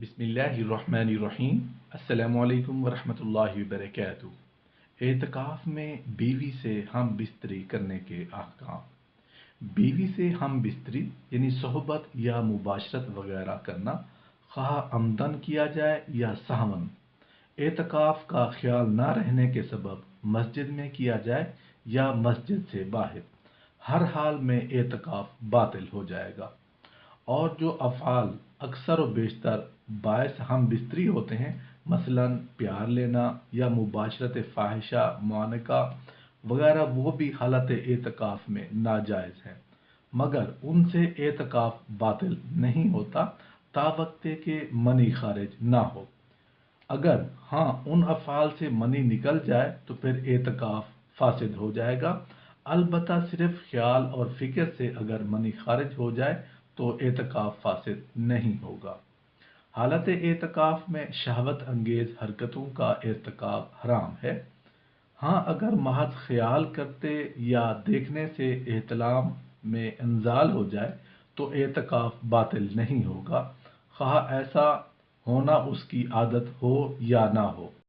बिस्मिल्लाहिर्रहमानिर्रहीम। अस्सलाम वालेकुम वरहमतुल्लाहि वबरकातुहू। एतकाफ़ में बीवी से हम बिस्तरी करने के अहकाम। बीवी से हम बिस्तरी यानी सोहबत या मुबाशरत वगैरह करना, ख़्वाह अमदन किया जाए या सहवन, एतकाफ़ का ख्याल न रहने के सबब मस्जिद में किया जाए या मस्जिद से बाहर, हर हाल में एतकाफ़ बातिल हो जाएगा। और जो अफ़आल अक्सर व बेशतर बायस हम बिस्तरी होते हैं, मसलन प्यार लेना या मुबाशरत फ़ाहिशा मुआनका वगैरह, वो भी हालत एतकाफ़ में नाजायज़ हैं, मगर उनसे एतकाफ़ बातिल नहीं होता तावक्ते के मनी खारिज ना हो। अगर हाँ उन अफ़आल से मनी निकल जाए तो फिर एतकाफ़ फासिद हो जाएगा। अलबत्ता सिर्फ ख्याल और फिक्र से अगर मनी खारिज हो जाए तो एतकाफ़ फासिद नहीं होगा। हालत एतकाफ़ में शहवत अंगेज़ हरकतों का इर्तिकाब हराम है। हाँ, अगर महज ख्याल करते या देखने से एहतलाम में इंजाल हो जाए तो एतकाफ़ बातिल नहीं होगा, ख्वाह ऐसा होना उसकी आदत हो या ना हो।